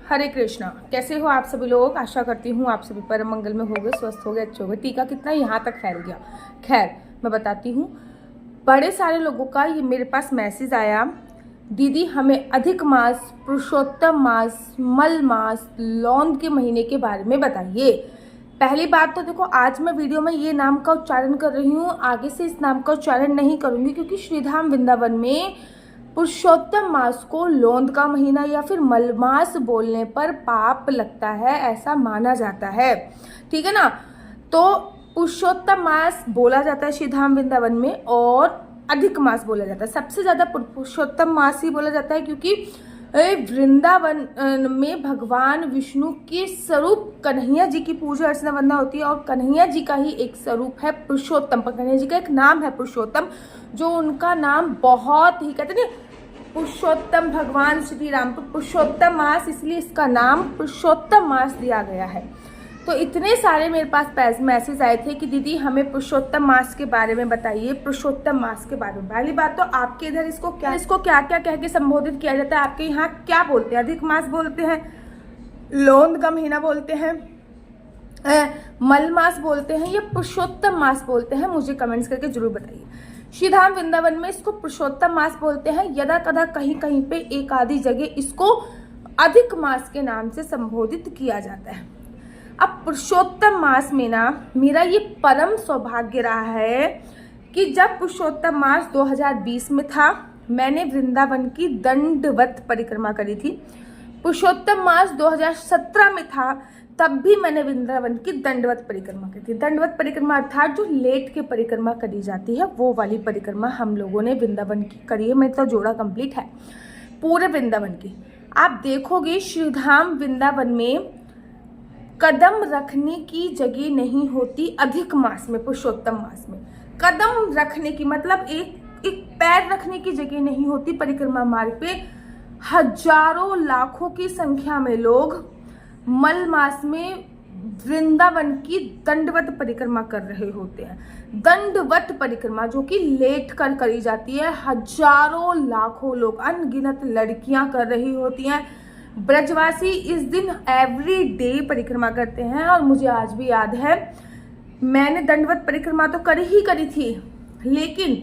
हरे कृष्णा। कैसे हो आप सभी लोग? आशा करती हूँ आप सभी परम मंगल में होंगे, स्वस्थ होंगे, अच्छे होंगे। टीका कितना यहाँ तक फैल गया। खैर मैं बताती हूँ। बड़े सारे लोगों का ये मेरे पास मैसेज आया, दीदी हमें अधिक मास, पुरुषोत्तम मास, मल मास, लौंद के महीने के बारे में बताइए। पहली बात तो देखो, आज मैं वीडियो में ये नाम का उच्चारण कर रही हूँ, आगे से इस नाम का उच्चारण नहीं करूँगी, क्योंकि श्रीधाम वृंदावन में पुरुषोत्तम मास को लौंद का महीना या फिर मलमास बोलने पर पाप लगता है, ऐसा माना जाता है। ठीक है ना। तो पुरुषोत्तम मास बोला जाता है श्रीधाम वृंदावन में, और अधिक मास बोला जाता है। सबसे ज्यादा पुरुषोत्तम मास ही बोला जाता है, क्योंकि वृंदावन में भगवान विष्णु के स्वरूप कन्हैया जी की पूजा अर्चना वंदना होती है, और कन्हैया जी का ही एक स्वरूप है पुरुषोत्तम। कन्हैया जी का एक नाम है पुरुषोत्तम, जो उनका नाम बहुत ही, कहते हैं पुरुषोत्तम भगवान श्री राम, तो पुरुषोत्तम मास, इसलिए इसका नाम पुरुषोत्तम मास दिया गया है। तो इतने सारे मेरे पास मैसेज आए थे कि दीदी हमें पुरुषोत्तम मास के बारे में बताइए, पुरुषोत्तम मास के बारे में। पहली बात तो आपके इधर इसको क्या क्या कह के संबोधित किया जाता है? आपके यहाँ क्या बोलते हैं? अधिक मास बोलते हैं, लौंद का महीना बोलते हैं, मल मास बोलते हैं, या पुरुषोत्तम मास बोलते हैं? मुझे कमेंट्स करके जरूर बताइए। श्रीधाम वृंदावन में इसको पुरुषोत्तम मास बोलते हैं, यदा कदा कहीं कहीं पे एक आधी जगह इसको अधिक मास के नाम से संबोधित किया जाता है। अब पुरुषोत्तम मास में ना मेरा ये परम सौभाग्य रहा है कि जब पुरुषोत्तम मास 2020 में था, मैंने वृंदावन की दंडवत परिक्रमा करी थी। पुरुषोत्तम मास 2017 में था, तब भी मैंने वृंदावन की दंडवत परिक्रमा की थी। दंडवत परिक्रमा अर्थात जो लेट के परिक्रमा करी जाती है, वो वाली परिक्रमा हम लोगों ने वृंदावन की करी है। मतलब जोड़ा कंप्लीट है पूरे वृंदावन की। आप देखोगे श्रीधाम वृंदावन में कदम रखने की जगह नहीं होती अधिक मास में, पुरुषोत्तम मास में। कदम रखने की मतलब एक पैर रखने की जगह नहीं होती परिक्रमा मार्ग पे। हजारों लाखों की संख्या में लोग मल मास में वृंदावन की दंडवत परिक्रमा कर रहे होते हैं। दंडवत परिक्रमा जो कि लेट कर करी जाती है, हजारों लाखों लोग, अनगिनत लड़कियां कर रही होती हैं। ब्रजवासी इस दिन एवरी डे परिक्रमा करते हैं, और मुझे आज भी याद है मैंने दंडवत परिक्रमा तो करी थी, लेकिन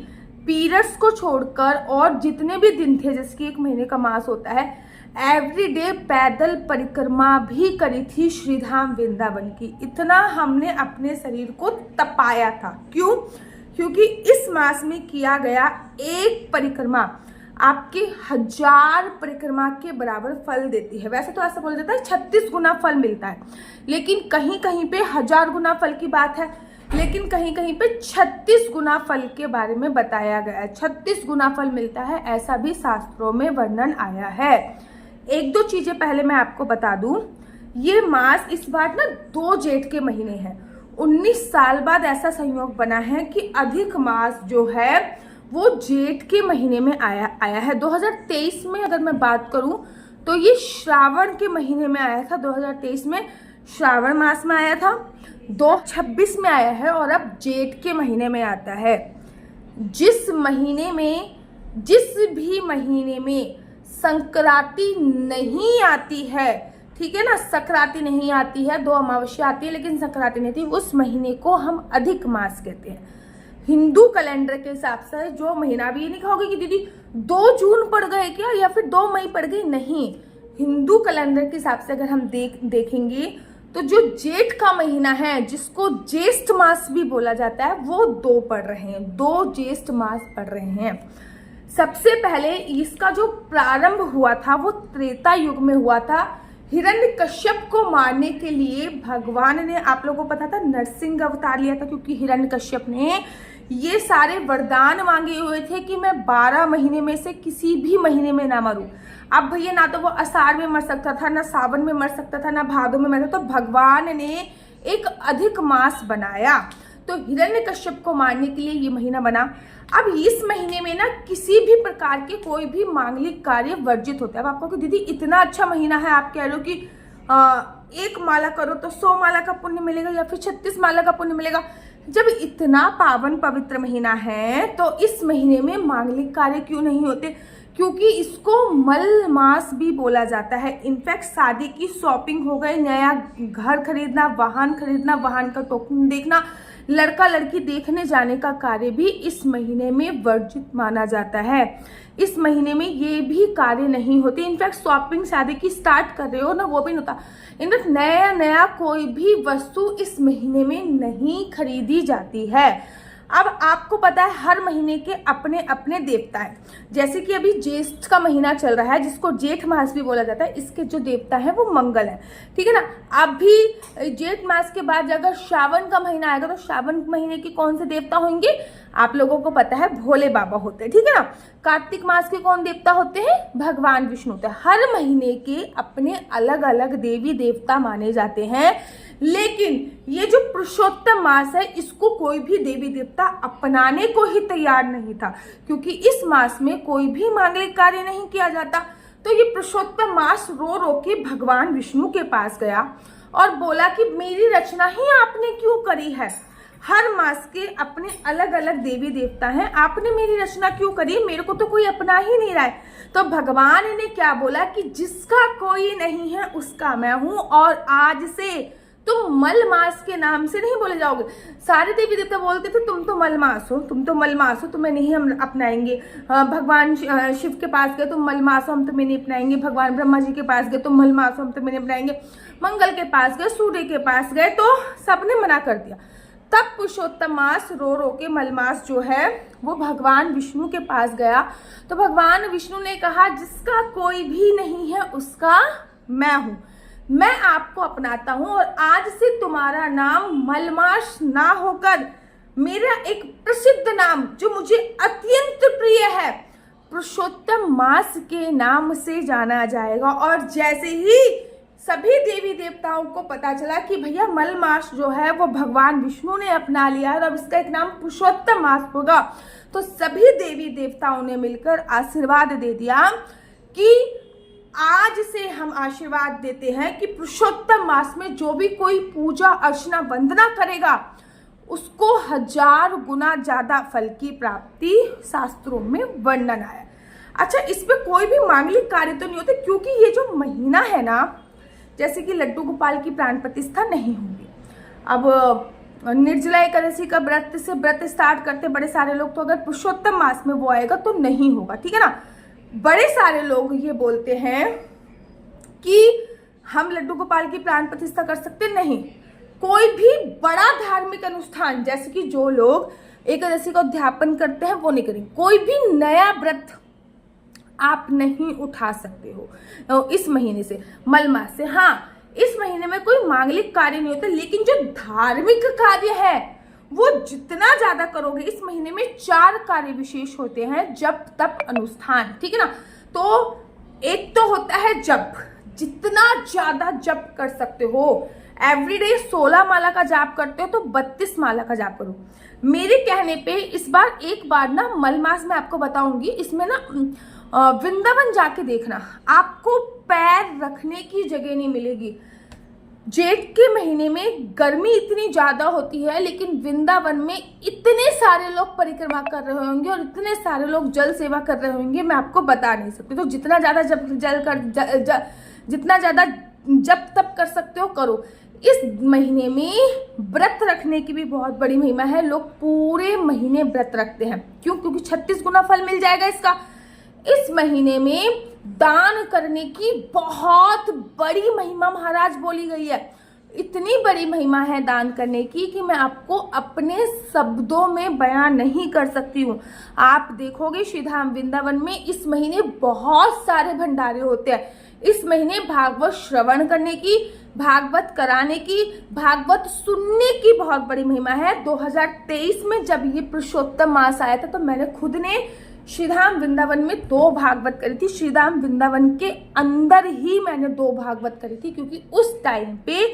पीरियड्स को छोड़कर और जितने भी दिन थे, जिसकी एक महीने का मास होता है, एवरी डे पैदल परिक्रमा भी करी थी श्रीधाम वृंदावन की। इतना हमने अपने शरीर को तपाया था। क्यों? क्योंकि इस मास में किया गया एक परिक्रमा आपके 1000 परिक्रमा के बराबर फल देती है। वैसे तो ऐसा बोला जाता है 36 गुना फल मिलता है, लेकिन कहीं कहीं पे 1000 गुना फल की बात है, लेकिन कहीं कहीं पे 36 गुना फल के बारे में बताया गया है। 36 गुना फल मिलता है, ऐसा भी शास्त्रों में वर्णन आया है। एक दो चीजें पहले मैं आपको बता दूं, ये मास इस बार ना 2 जेठ के महीने हैं। 19 साल बाद ऐसा संयोग बना है कि अधिक मास जो है वो जेठ के महीने में आया है। 2023 में अगर मैं बात करूं तो ये श्रावण के महीने में आया था। 2023 में श्रावण मास में आया था, 2026 में आया है, और अब जेठ के महीने में आता है। जिस भी महीने में संक्रांति नहीं आती है, ठीक है ना, संक्रांति नहीं आती है, 2 अमावस्या आती है लेकिन संक्रांति नहीं आती, उस महीने को हम अधिक मास कहते हैं। हिंदू कैलेंडर के हिसाब से जो महीना, भी ये नहीं कहोगे कि दीदी 2 जून पड़ गए क्या, या फिर 2 मई पड़ गई, नहीं। हिंदू कैलेंडर के हिसाब से अगर हम देखेंगे तो जो जेठ का महीना है, जिसको ज्येष्ठ मास भी बोला जाता है, वो 2 पड़ रहे हैं, 2 ज्येष्ठ मास पड़ रहे हैं। सबसे पहले इसका जो प्रारंभ हुआ था वो त्रेता युग में हुआ था। हिरण्यकश्यप को मारने के लिए भगवान ने, आप लोगों को पता था, नरसिंह अवतार लिया था, क्योंकि हिरण्यकश्यप ने ये सारे वरदान मांगे हुए थे कि मैं 12 महीने में से किसी भी महीने में ना मरूं। अब भैया ना तो वो आषाढ़ में मर सकता था, ना सावन में मर सकता था, ना भादो में मर सकता था। तो भगवान ने एक अधिक मास बनाया, तो हिरण्यकश्यप को मारने के लिए ये महीना बना। अब इस महीने में ना किसी भी प्रकार के कोई भी मांगलिक कार्य वर्जित होता है। अब आपको कि दीदी इतना अच्छा महीना है, आप कह रहे हो कि 1 माला करो तो 100 माला का पुण्य मिलेगा, या फिर 36 माला का पुण्य मिलेगा। जब इतना पावन पवित्र महीना है तो इस महीने में मांगलिक कार्य क्यों नहीं होते? क्योंकि इसको मल मास भी बोला जाता है। इनफैक्ट शादी की शॉपिंग हो गई, नया घर खरीदना, वाहन का टोकन देखना, लड़का लड़की देखने जाने का कार्य भी इस महीने में वर्जित माना जाता है। इस महीने में ये भी कार्य नहीं होते। इनफैक्ट शॉपिंग शादी की स्टार्ट कर रहे हो ना, वो भी नहीं होता। इनफैक्ट नया कोई भी वस्तु इस महीने में नहीं खरीदी जाती है। अब आपको पता है हर महीने के अपने अपने देवता हैं। जैसे कि अभी ज्येष्ठ का महीना चल रहा है, जिसको जेठ मास भी बोला जाता है, इसके जो देवता है वो मंगल है, ठीक है ना। अभी जेठ मास के बाद अगर श्रावण का महीना आएगा तो श्रावण महीने के कौन से देवता होंगे आप लोगों को पता है, भोले बाबा होते हैं, ठीक है ना। कार्तिक मास के कौन देवता होते हैं, भगवान विष्णु होते हैं। हर महीने के अपने अलग अलग देवी देवता माने जाते हैं। लेकिन ये जो पुरुषोत्तम मास है, इसको कोई भी देवी देवता अपनाने को ही तैयार नहीं था, क्योंकि इस मास में कोई भी मांगलिक कार्य नहीं किया जाता। तो ये पुरुषोत्तम मास रो रो के भगवान विष्णु के पास गया और बोला कि मेरी रचना ही आपने क्यों करी है। हर मास के अपने अलग अलग देवी देवता हैं, आपने मेरी रचना क्यों करी, मेरे को तो कोई अपना ही नहीं रहा है। तो भगवान ने क्या बोला कि जिसका कोई नहीं है उसका मैं हूं, और आज से तुम मल मास के नाम से नहीं बोले जाओगे। सारे देवी देवता बोलते थे तुम तो मलमास हो, तुम्हें नहीं हम अपनाएंगे। भगवान शिव के पास गए, तुम मलमास हो, हम तुम्हें नहीं अपनाएंगे। भगवान ब्रह्मा जी के पास गए, तुम मलमास हो, हम तुम्हें नहीं अपनाएंगे। मंगल के पास गए, सूर्य के पास गए, तो सबने मना कर दिया। तब पुरुषोत्तम मास रो रो के मलमास जो है वो भगवान विष्णु के पास गया। तो भगवान विष्णु ने कहा जिसका कोई भी नहीं है उसका मैं हूं, मैं आपको अपनाता हूं, और आज से तुम्हारा नाम मलमास ना होकर मेरा एक प्रसिद्ध नाम जो मुझे अत्यंत प्रिय है पुरुषोत्तम मास के नाम से जाना जाएगा। और जैसे ही सभी देवी देवताओं को पता चला कि भैया मल मास जो है वो भगवान विष्णु ने अपना लिया है और अब इसका एक नाम पुरुषोत्तम मास होगा, तो सभी देवी देवताओं ने मिलकर आशीर्वाद दे दिया कि आज से हम आशीर्वाद देते हैं कि पुरुषोत्तम मास में जो भी कोई पूजा अर्चना वंदना करेगा उसको 1000 गुना ज्यादा फल की प्राप्ति शास्त्रों में वर्णन आया। अच्छा, इस पे कोई भी मांगलिक कार्य तो नहीं होते, क्योंकि ये जो महीना है ना, जैसे कि लड्डू गोपाल की प्राण प्रतिष्ठा नहीं होगी। अब निर्जला एकादशी का व्रत स्टार्ट करते बड़े सारे लोग, तो अगर पुरुषोत्तम मास में वो आएगा तो नहीं होगा, ठीक है ना। बड़े सारे लोग ये बोलते हैं कि हम लड्डू गोपाल की प्राण प्रतिष्ठा कर सकते नहीं। कोई भी बड़ा धार्मिक अनुष्ठान, जैसे कि जो लोग एकादशी का उद्यापन करते हैं वो नहीं करेंगे। कोई भी नया व्रत आप नहीं उठा सकते हो इस महीने से, मल मास से। हाँ, इस महीने में कोई मांगलिक कार्य नहीं होता, लेकिन जो धार्मिक कार्य है वो जितना ज्यादा करोगे, इस महीने में 4 कार्य विशेष होते हैं, जप तप अनुष्ठान, ठीक है ना। तो एक तो होता है जप, जितना ज्यादा जप कर सकते हो। एवरीडे 16 माला का जाप करते हो तो 32 माला का जाप करो। मेरे कहने पे इस बार एक बार ना मल मास में आपको बताऊंगी, इसमें ना वृंदावन जाके देखना, आपको पैर रखने की जगह नहीं मिलेगी। जेठ के महीने में गर्मी इतनी ज्यादा होती है, लेकिन वृंदावन में इतने सारे लोग परिक्रमा कर रहे होंगे और इतने सारे लोग जल सेवा कर रहे होंगे, मैं आपको बता नहीं सकती। तो जितना ज्यादा जितना ज्यादा जप तप कर सकते हो करो। इस महीने में व्रत रखने की भी बहुत बड़ी महिमा है। लोग पूरे महीने व्रत रखते हैं, क्यों? क्योंकि 36 गुना फल मिल जाएगा इसका। इस महीने में दान करने की बहुत बड़ी महिमा महाराज बोली गई है। इतनी बड़ी महिमा है दान करने की कि मैं आपको अपने शब्दों में बयान नहीं कर सकती हूँ। आप देखोगे श्रीधाम वृंदावन में इस महीने बहुत सारे भंडारे होते हैं। इस महीने भागवत श्रवण करने की, भागवत कराने की, भागवत सुनने की बहुत बड़ी महिमा है। 2023 में जब ये पुरुषोत्तम मास आया था तो मैंने खुद ने श्रीधाम वृंदावन में 2 भागवत करी थी। श्रीधाम वृंदावन के अंदर ही मैंने 2 भागवत करी थी, क्योंकि उस टाइम पे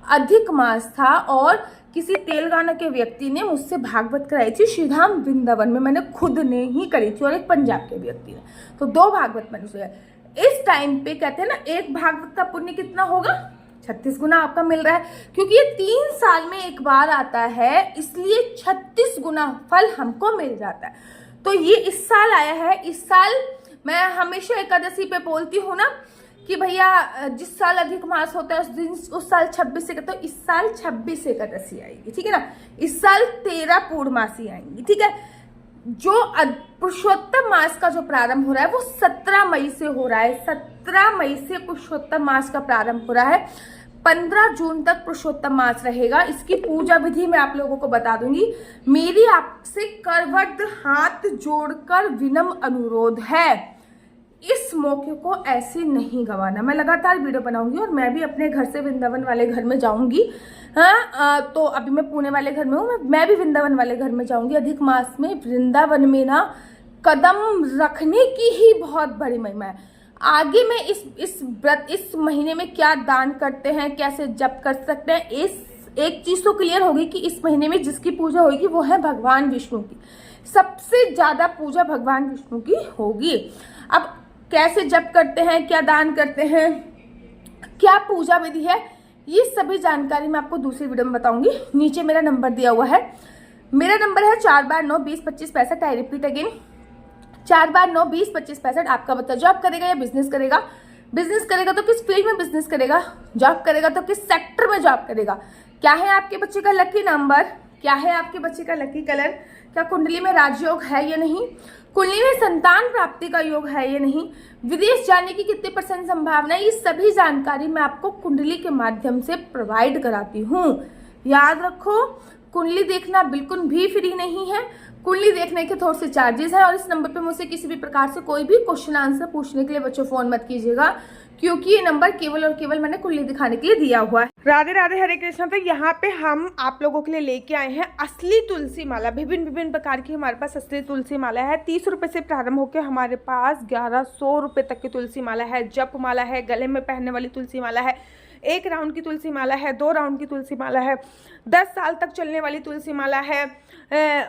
अधिक मास था और किसी तेलंगाना के व्यक्ति ने मुझसे भागवत कराई थी। श्रीधाम वृंदावन में मैंने खुद ने ही करी थी और एक पंजाब के व्यक्ति ने, तो 2 भागवत मैंने सुना। इस टाइम पे कहते हैं ना, एक भागवत का पुण्य कितना होगा? 36 गुना आपका मिल रहा है, क्योंकि ये 3 साल में एक बार आता है, इसलिए 36 गुना फल हमको मिल जाता है। तो ये इस साल आया है। इस साल मैं हमेशा एकादशी पे बोलती हूँ ना कि भैया जिस साल अधिक मास होता है उस साल 26 से करते हो, इस साल 26 एकादशी आएगी, ठीक है ना। इस साल 13 पूर्णमासी आएंगी, ठीक है। जो पुरुषोत्तम मास का जो प्रारंभ हो रहा है वो 17 मई से हो रहा है। 17 मई से पुरुषोत्तम मास का प्रारंभ हो रहा है। 15 जून तक पुरुषोत्तम मास रहेगा। इसकी पूजा विधि मैं आप लोगों को बता दूंगी। मेरी आपसे करवट हाथ जोड़कर विनम्र अनुरोध है, इस मौके को ऐसे नहीं गंवाना। मैं लगातार वीडियो बनाऊंगी और मैं भी अपने घर से वृंदावन वाले घर में जाऊंगी। हाँ, तो अभी मैं पुणे वाले घर में हूँ, मैं भी वृंदावन वाले घर में जाऊंगी। अधिक मास में वृंदावन में ना कदम रखने की ही बहुत बड़ी महिमा है। आगे मैं इस महीने में क्या दान करते हैं, कैसे जप कर सकते हैं, इस एक चीज तो क्लियर होगी कि इस महीने में जिसकी पूजा होगी वो है भगवान विष्णु की। सबसे ज्यादा पूजा भगवान विष्णु की होगी। अब कैसे जप करते हैं, क्या दान करते हैं, क्या पूजा विधि है, ये सभी जानकारी मैं आपको दूसरी वीडियो में बताऊंगी। नीचे मेरा नंबर दिया हुआ है। मेरा नंबर है 4/9-20-25-65। I repeat again, 4/9-20-25-65। आपका बच्चा जॉब करेगा या बिजनेस करेगा, बिजनेस करेगा तो किस फील्ड में बिजनेस करेगा, जॉब करेगा तो किस सेक्टर में जॉब करेगा, क्या है आपके बच्चे का लकी नंबर, क्या है आपके बच्चे का लकी कलर, क्या कुंडली में राजयोग है या नहीं, कुंडली में संतान प्राप्ति का योग है या नहीं, विदेश जाने की कितने % संभावना है, ये सभी जानकारी मैं आपको कुंडली के माध्यम से प्रोवाइड कराती हूँ। याद रखो, कुंडली देखना बिल्कुल भी फ्री नहीं है। कुंडली देखने के थोड़े से चार्जेस है। और इस नंबर पे मुझसे किसी भी प्रकार से कोई भी क्वेश्चन आंसर पूछने के लिए बच्चों फोन मत कीजिएगा, क्योंकि ये नंबर केवल और केवल मैंने कुंडली दिखाने के लिए दिया हुआ है। राधे राधे, हरे कृष्णा। तो यहाँ पे हम आप लोगों के लिए लेके आए हैं असली तुलसी माला। विभिन्न प्रकार की हमारे पास असली तुलसी माला है। 30 रुपए से प्रारंभ होकर हमारे पास 1100 रुपए तक की तुलसी माला है। जप माला है, गले में पहनने वाली तुलसी माला है, 1 राउंड की तुलसी माला है, 2 राउंड की तुलसी माला है, 10 साल तक चलने वाली तुलसी माला है,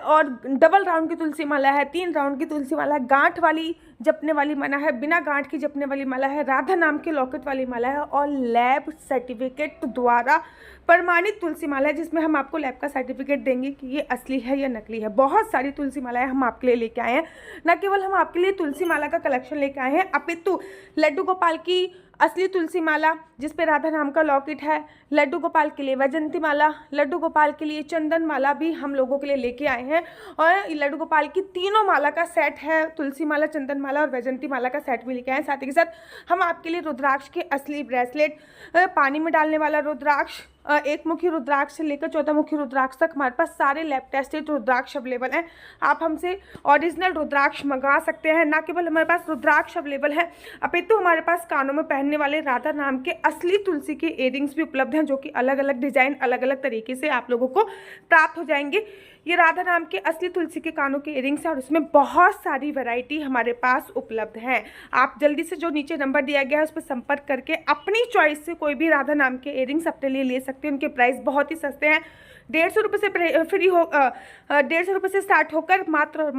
और डबल राउंड की तुलसी माला है, 3 राउंड की तुलसी माला है, गांठ वाली जपने वाली माला है, बिना गांठ की जपने वाली माला है, राधा नाम के लॉकेट वाली माला है, और लैब सर्टिफिकेट द्वारा प्रमाणित तुलसी माला है, जिसमें हम आपको लैब का सर्टिफिकेट देंगे कि ये असली है या नकली है। बहुत सारी तुलसी मालाएं हम आपके लिए लेके आए हैं। न केवल हम आपके लिए तुलसी माला का कलेक्शन लेके आए हैं, अपितु लड्डू गोपाल की असली तुलसी माला जिसपे राधा नाम का लॉकेट है, लड्डू गोपाल के लिए वैजंती माला, लड्डू गोपाल के लिए चंदन माला भी हम लोगों के लिए लेके आए हैं। और लड्डू गोपाल की तीनों माला का सेट है, तुलसी माला, चंदन माला और वैजंती माला का सेट भी लेके आए हैं। साथ ही के साथ हम आपके लिए रुद्राक्ष के असली ब्रेसलेट, पानी में डालने वाला रुद्राक्ष, 1 मुखी रुद्राक्ष से लेकर 14 मुखी रुद्राक्ष तक हमारे पास सारे लैब टेस्टेड रुद्राक्ष अवेलेबल हैं। आप हमसे ओरिजिनल रुद्राक्ष मंगा सकते हैं। ना केवल हमारे पास रुद्राक्ष अवेलेबल है, अपितु हमारे पास कानों में पहनने वाले राधा नाम के असली तुलसी के इयररिंग्स भी उपलब्ध हैं, जो कि अलग अलग डिजाइन, अलग अलग तरीके से आप लोगों को प्राप्त हो जाएंगे। ये राधा नाम के असली तुलसी के कानों के इयररिंग्स हैं और इसमें बहुत सारी वैरायटी हमारे पास उपलब्ध है। आप जल्दी से जो नीचे नंबर दिया गया है उस पर संपर्क करके अपनी चॉइस से कोई भी राधा नाम के इयररिंग्स अपने लिए ले सकते हैं। उनके प्राइस बहुत ही सस्ते हैं। 150 रुपये से फ्री हो 150 रुपये से स्टार्ट होकर मात्र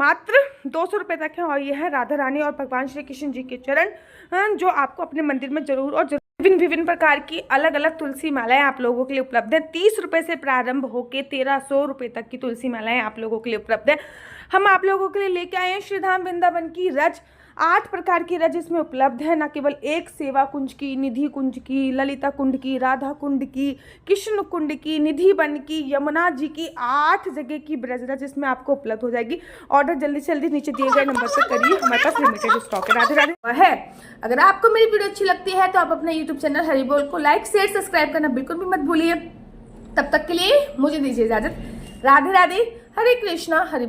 200 रुपये तक है। और यह है राधा रानी और भगवान श्री कृष्ण जी के चरण, जो आपको अपने मंदिर में जरूर और विभिन्न प्रकार की अलग अलग तुलसी मालाएं आप लोगों के लिए उपलब्ध है। 30 रुपये से प्रारंभ होकर 1300 रुपये तक की तुलसी मालाएं आप लोगों के लिए उपलब्ध है। हम आप लोगों के लिए लेके आए हैं श्रीधाम वृंदावन की रज। 8 प्रकार की रज इसमें उपलब्ध है। न केवल एक सेवा कुंज की, निधि कुंज की, ललिता कुंड की, राधा कुंड की, कृष्ण कुंड की, निधि वन की, यमुना जी की, 8 जगह की ब्रज रज इसमें आपको उपलब्ध हो जाएगी। ऑर्डर जल्दी से जल्दी नीचे दिए गए नंबर पर करिए, हमारे पास लिमिटेड स्टॉक है। राधे राधे है। अगर आपको मेरी वीडियो अच्छी लगती है तो आप अपने यूट्यूब चैनल हरि बोल को लाइक, शेयर, सब्सक्राइब करना बिल्कुल भी मत भूलिए। तब तक के लिए मुझे दीजिए इजाजत। राधे राधे, हरे कृष्णा, हरि बोल।